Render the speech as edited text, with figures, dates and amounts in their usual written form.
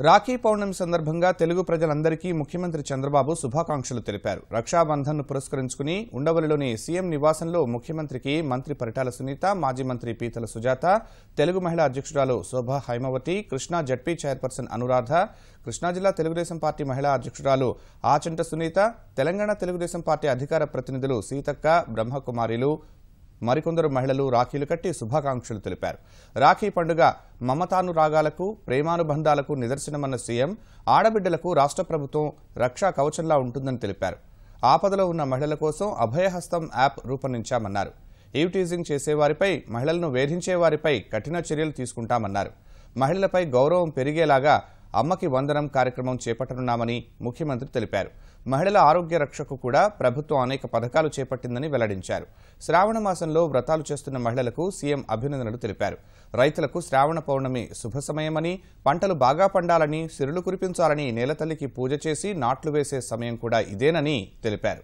రాఖీ పౌర్ణమి సందర్భంగా తెలుగు ప్రజలందరికీ ముఖ్యమంత్రి చంద్రబాబు శుభాకాంక్షలు తెలిపారు. రక్షాబంధన్ను పురస్కరించుకుని ఉండవల్లిలోని సీఎం నివాసంలో ముఖ్యమంత్రికి మంత్రి పరిటాల సునీత, మాజీ మంత్రి పీతల సుజాత, తెలుగు మహిళా అధ్యక్షురాలు శోభా హైమవతి, కృష్ణా జడ్పీ చైర్పర్సన్ అనురాధ, కృష్ణా జిల్లా తెలుగుదేశం పార్టీ మహిళా అధ్యక్షురాలు ఆచంట సునీత, తెలంగాణ తెలుగుదేశం పార్టీ అధికార ప్రతినిధులు సీతక్క, బ్రహ్మకుమారిలు, మరికొందరు మహిళలు రాఖీలు కట్టి శుభాకాంక్షలు తెలిపారు. రాఖీ పండుగ మమతానురాగాలకు, ప్రేమానుబంధాలకు నిదర్శనమన్న సీఎం ఆడబిడ్డలకు రాష్ట్ర ప్రభుత్వం రక్షా కవచంలా ఉంటుందని తెలిపారు. ఆపదలో ఉన్న మహిళల కోసం అభయహస్తం యాప్ రూపొందించామన్నారు. ఈవ్ టీజింగ్ చేసేవారిపై, మహిళలను వేధించేవారిపై కఠిన చర్యలు తీసుకుంటామన్నారు. మహిళలపై గౌరవం పెరిగేలాగా అమ్మకి వందనం కార్యక్రమం చేపట్టనున్నామని ముఖ్యమంత్రి తెలిపారు. మహిళల ఆరోగ్య రక్షకు కూడా ప్రభుత్వం అనేక పథకాలు చేపట్టిందని వెల్లడించారు. శ్రావణ మాసంలో వ్రతాలు చేస్తున్న మహిళలకు సీఎం అభినందనలు తెలిపారు. రైతులకు శ్రావణ పౌర్ణమి శుభ సమయమని, పంటలు బాగా పండాలని, సిరులు కురిపించాలని నేలతల్లికి పూజ చేసి నాట్లు వేసే సమయం కూడా ఇదేనని తెలిపారు.